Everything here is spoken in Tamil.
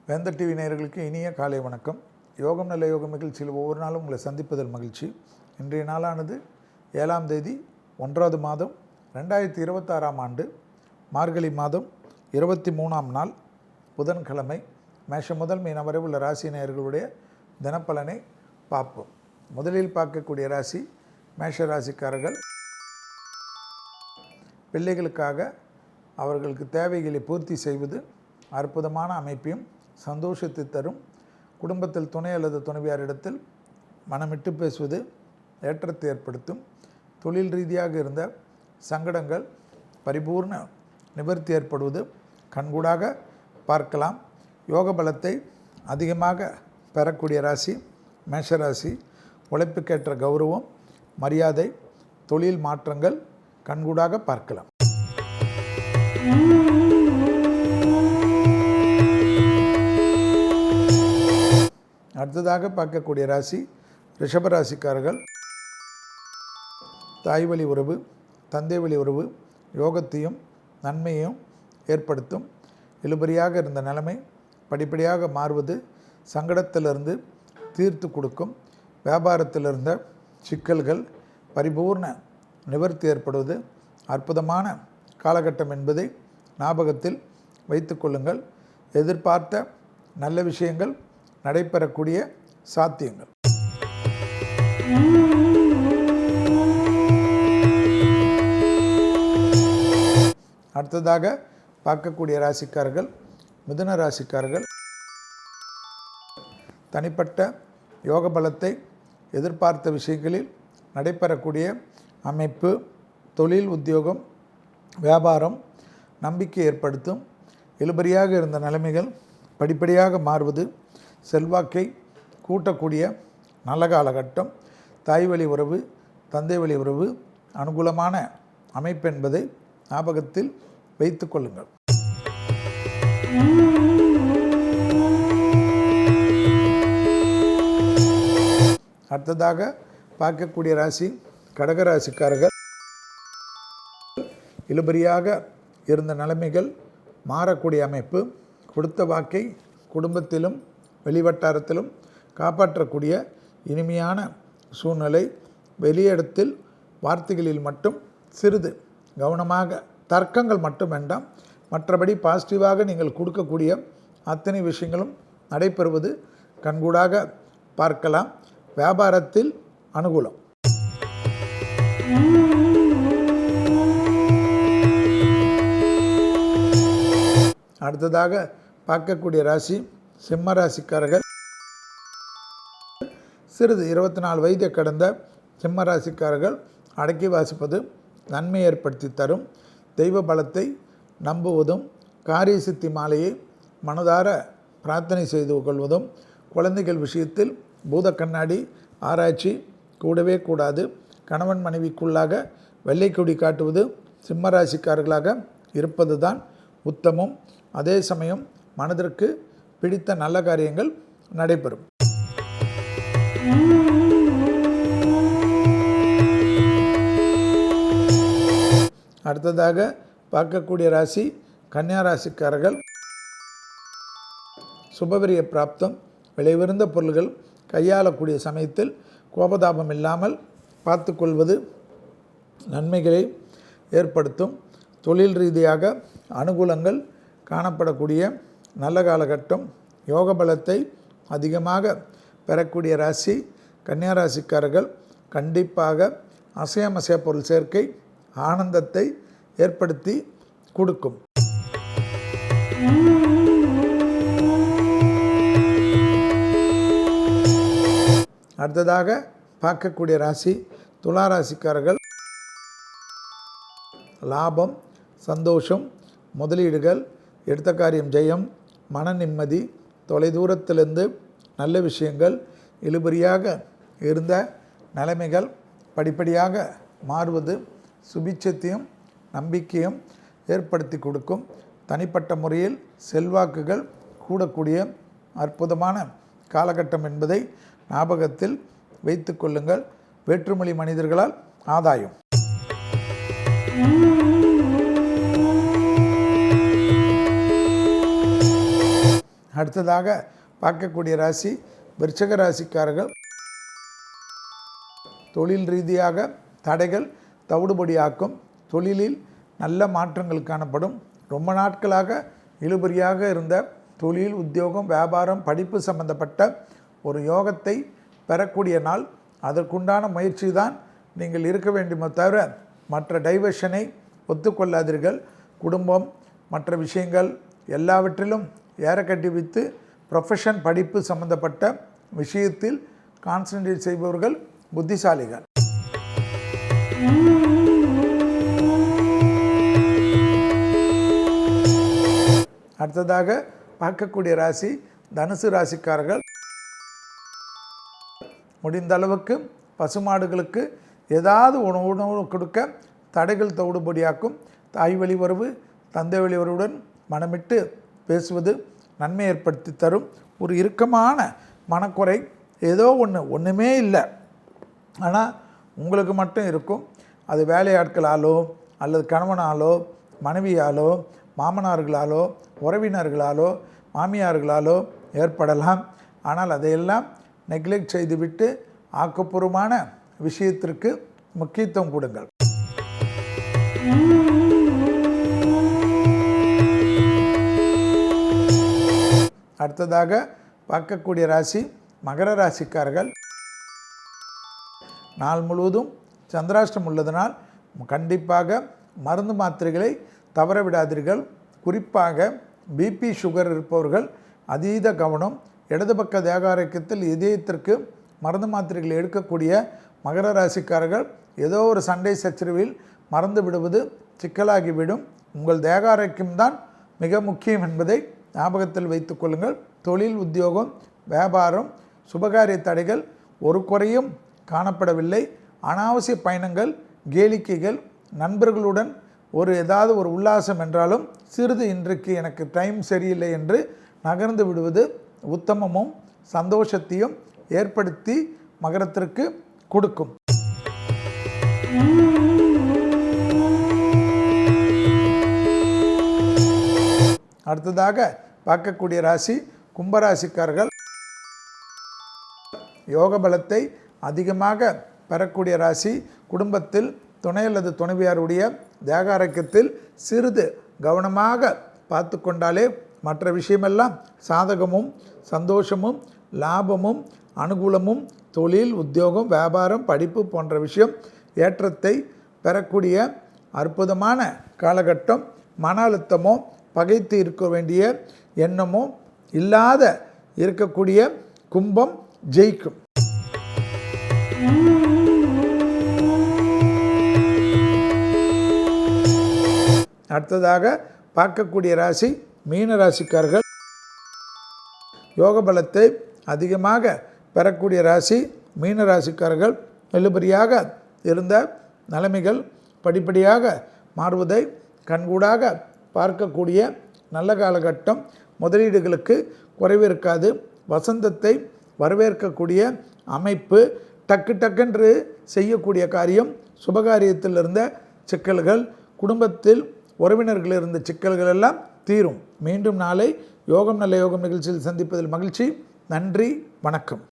வேந்தர் டிவி நேயர்களுக்கு இனிய காலை வணக்கம். யோகம் நல்ல யோகம் நிகழ்ச்சியில் ஒவ்வொரு நாளும் உங்களை சந்திப்பதில் மகிழ்ச்சி. இன்றைய நாளானது 7ஆம் தேதி 1வது மாதம் 2026ஆம் ஆண்டு மார்கழி மாதம் 23ஆம் நாள் புதன்கிழமை. மேஷம் முதல் மீனம் வரை உள்ள ராசி நேயர்களுடைய தினப்பலனை பார்ப்போம். முதலில் பார்க்கக்கூடிய ராசி மேஷ ராசிக்காரர்கள். பிள்ளைகளுக்காக அவர்களுக்கு தேவைகளை பூர்த்தி செய்வது அற்புதமான அமைப்பையும் சந்தோஷத்தை தரும். குடும்பத்தில் துணை அல்லது துணைவியாரிடத்தில் மனமிட்டு பேசுவது ஏற்றத்தை ஏற்படுத்தும். தொழில் ரீதியாக இருந்த சங்கடங்கள் பரிபூர்ண நிவர்த்தி ஏற்படுவது கண்கூடாக பார்க்கலாம். யோக பலத்தை அதிகமாக பெறக்கூடிய ராசி மேஷராசி. உழைப்புக்கேற்ற கௌரவம், மரியாதை, தொழில் மாற்றங்கள் கண்கூடாக பார்க்கலாம். அடுத்ததாக பார்க்கக்கூடிய ராசி ரிஷபராசிக்காரர்கள். தாய் வழி உறவு, தந்தை வழி உறவு யோகத்தையும் நன்மையையும் ஏற்படுத்தும். இழுபறியாக இருந்த நிலைமை படிப்படியாக மாறுவது சங்கடத்திலிருந்து தீர்த்து கொடுக்கும். வியாபாரத்தில் இருந்த சிக்கல்கள் பரிபூர்ண நிவர்த்தி ஏற்படுவது அற்புதமான காலகட்டம் என்பதை ஞாபகத்தில் வைத்து கொள்ளுங்கள். எதிர்பார்த்த நல்ல விஷயங்கள் நடைபெறக்கூடிய சாத்தியங்கள். அடுத்ததாக பார்க்கக்கூடிய ராசிக்காரர்கள் மிதுன ராசிக்காரர்கள். தனிப்பட்ட யோக பலத்தை எதிர்பார்த்த விஷயங்களில் நடைபெறக்கூடிய அமைப்பு, தொழில், உத்தியோகம், வியாபாரம் நம்பிக்கை ஏற்படுத்தும். இழுபறியாக இருந்த நிலைமைகள் படிப்படியாக மாறுவது செல்வாக்கை கூட்டக்கூடிய நல்ல காலகட்டம். தாய் வழி உறவு, தந்தை வழி உறவு அனுகூலமான அமைப்பு என்பதை ஞாபகத்தில் வைத்து கொள்ளுங்கள். அடுத்ததாக பார்க்கக்கூடிய ராசி கடகராசிக்காரர்கள். இழுபறியாக இருந்த நிலைமைகள் மாறக்கூடிய அமைப்பு. கொடுத்த வாக்கை குடும்பத்திலும் வெளிவட்டாரத்திலும் காப்பாற்றக்கூடிய இனிமையான சூழ்நிலை. வெளியிடத்தில் வார்த்தைகளில் மட்டும் சிறிது கவனமாக, தர்க்கங்கள் மட்டும் வேண்டாம். மற்றபடி பாசிட்டிவாக நீங்கள் கொடுக்கக்கூடிய அத்தனை விஷயங்களும் நடைபெறுவது கண்கூடாக பார்க்கலாம். வியாபாரத்தில் அனுகூலம். அடுத்ததாக பார்க்கக்கூடிய ராசி சிம்ம ராசிக்காரர்கள். சிறிது 24 வயதை கடந்த சிம்ம ராசிக்காரர்கள் அடக்கி வாசிப்பது நன்மை ஏற்படுத்தி தரும். தெய்வ பலத்தை நம்புவதும், காரிய சித்தி மாலையை மனதார பிரார்த்தனை செய்து கொள்வதும், குழந்தைகள் விஷயத்தில் பூத கண்ணாடி ஆராய்ச்சி கூடவே கூடாது. கணவன் மனைவிக்குள்ளாக வெள்ளைக்கொடி காட்டுவது சிம்மராசிக்காரர்களாக இருப்பது தான் உத்தமம். அதே சமயம் மனதிற்கு பிடித்த நல்ல காரியங்கள் நடைபெறும். அடுத்ததாக பார்க்கக்கூடிய ராசி கன்னியா ராசிக்காரர்கள். சுபவிரிய பிராப்தம், விலையுயர்ந்த பொருள்கள் கையாளக்கூடிய சமயத்தில் கோபதாபம் இல்லாமல் பார்த்து கொள்வது நன்மைகளை ஏற்படுத்தும். தொழில் ரீதியாக அனுகூலங்கள் காணப்படக்கூடிய நல்ல காலகட்டம். யோக பலத்தை அதிகமாக பெறக்கூடிய ராசி கன்னியா ராசிக்காரர்கள். கண்டிப்பாக அசையமசைய பொருள் சேர்க்கை ஆனந்தத்தை ஏற்படுத்தி கொடுக்கும். அடுத்ததாக பார்க்கக்கூடிய ராசி துலா ராசிக்காரர்கள். லாபம், சந்தோஷம், முதலீடுகள், எடுத்த காரியம் ஜெயம், மன நிம்மதி, தொலைதூரத்திலிருந்து நல்ல விஷயங்கள், இழுபறியாக இருந்த நிலைமைகள் படிப்படியாக மாறுவது சுபிட்சத்தையும் நம்பிக்கையும் ஏற்படுத்தி கொடுக்கும். தனிப்பட்ட முறையில் செல்வாக்குகள் கூடக்கூடிய அற்புதமான காலகட்டம் என்பதை ஞாபகத்தில் வைத்து கொள்ளுங்கள். வேற்றுமொழி மனிதர்களால் ஆதாயம். அடுத்ததாக பார்க்கக்கூடிய ராசி விருச்சிக ராசிக்காரர்கள். தொழில் ரீதியாக தடைகள் தவிடுபடியாக்கும். தொழிலில் நல்ல மாற்றங்கள் காணப்படும். ரொம்ப நாட்களாக இழுபறியாக இருந்த தொழில், உத்தியோகம், வியாபாரம், படிப்பு சம்பந்தப்பட்ட ஒரு யோகத்தை பெறக்கூடிய நாள். அதற்குண்டான முயற்சி தான் நீங்கள் இருக்க வேண்டுமே தவிர மற்ற டைவர்ஷனை ஒத்துக்கொள்ளாதீர்கள். குடும்பம், மற்ற விஷயங்கள் எல்லாவற்றிலும் ஏறக்கட்டி வைத்து ப்ரொஃபஷன், படிப்பு சம்பந்தப்பட்ட விஷயத்தில் கான்சன்ட்ரேட் செய்பவர்கள் புத்திசாலிகள். அடுத்ததாக பார்க்கக்கூடிய ராசி தனுசு ராசிக்காரர்கள். முடிந்த அளவுக்கு பசுமாடுகளுக்கு ஏதாவது உணவு கொடுக்க தடைகள் தவிடுபடியாக்கும். தாய் வழி உறவு, தந்தை வழி உறவுடன் மனமிட்டு பேசுவது நன்மை ஏற்படுத்தி தரும். ஒரு இறுக்கமான மனக்குறை, ஏதோ ஒன்றுமே இல்லை, ஆனால் உங்களுக்கு மட்டும் இருக்கும். அது வேலையாட்களாலோ அல்லது கணவனாலோ மனைவியாலோ மாமனார்களாலோ உறவினர்களாலோ மாமியார்களாலோ ஏற்படலாம். ஆனால் அதையெல்லாம் நெக்லெக்ட் செய்துவிட்டு ஆக்கப்பூர்வமான விஷயத்திற்கு முக்கியத்துவம் கொடுங்கள். அடுத்ததாக பார்க்கக்கூடிய ராசி மகர ராசிக்காரர்கள். நாள் முழுவதும் சந்திராஷ்டம் உள்ளதனால் கண்டிப்பாக மருந்து மாத்திரைகளை தவற விடாதீர்கள். குறிப்பாக பிபி, சுகர் இருப்பவர்கள் அதீத கவனம். இடது பக்க தேக ஆரோக்கியத்தில் இதயத்திற்கு மருந்து மாத்திரைகளை எடுக்கக்கூடிய மகர ராசிக்காரர்கள் ஏதோ ஒரு சண்டை சச்சரவில் மறந்து விடுவது சிக்கலாகிவிடும். உங்கள் தேக ஆரோக்கியம்தான் மிக முக்கியம் என்பதை ஞாபகத்தில் வைத்துக் கொள்ளுங்கள். தொழில், உத்தியோகம், வியாபாரம், சுபகாரிய தடைகள் ஒரு குறையும் காணப்படவில்லை. அனாவசிய பயணங்கள், கேளிக்கைகள், நண்பர்களுடன் ஏதாவது ஒரு உல்லாசம் என்றாலும் சிறிது இன்றைக்கு எனக்கு டைம் சரியில்லை என்று நகர்ந்து விடுவது உத்தமமும் சந்தோஷத்தையும் ஏற்படுத்தி மகரத்திற்கு கொடுக்கும். அடுத்ததாக பார்க்கக்கூடிய ராசி கும்பராசிக்காரர்கள். யோக பலத்தை அதிகமாக பெறக்கூடிய ராசி. குடும்பத்தில் துணை அல்லது துணைவியாருடைய தேக ஆரோக்கியத்தில் சிறிது கவனமாக பார்த்து கொண்டாலே மற்ற விஷயமெல்லாம் சாதகமும் சந்தோஷமும் லாபமும் அனுகூலமும் தொழில், உத்தியோகம், வியாபாரம், படிப்பு போன்ற விஷயம் ஏற்றத்தை பெறக்கூடிய அற்புதமான காலகட்டம். மன அழுத்தமோ பகைத்து இருக்க வேண்டிய எண்ணமோ இல்லாத இருக்கக்கூடிய கும்பம் ஜெயிக்கும். அடுத்ததாக பார்க்கக்கூடிய ராசி மீன ராசிக்காரர்கள். யோக பலத்தை அதிகமாக பெறக்கூடிய ராசி மீன ராசிக்காரர்கள். இழுபறியாக இருந்த நிலைமைகள் படிப்படியாக மாறுவதை கண்கூடாக பார்க்கக்கூடிய நல்ல காலகட்டம். முதலீடுகளுக்கு குறைவு இருக்காது. வசந்தத்தை வரவேற்கக்கூடிய அமைப்பு. டக்குன்று செய்யக்கூடிய காரியம். சுபகாரியத்தில் இருந்த சிக்கல்கள், குடும்பத்தில் உறவினர்கள் இருந்த சிக்கல்கள் எல்லாம் தீரும். மீண்டும் நாளை யோகம் நல்ல யோகம் நிகழ்ச்சியில் சந்திப்பதில் மகிழ்ச்சி. நன்றி, வணக்கம்.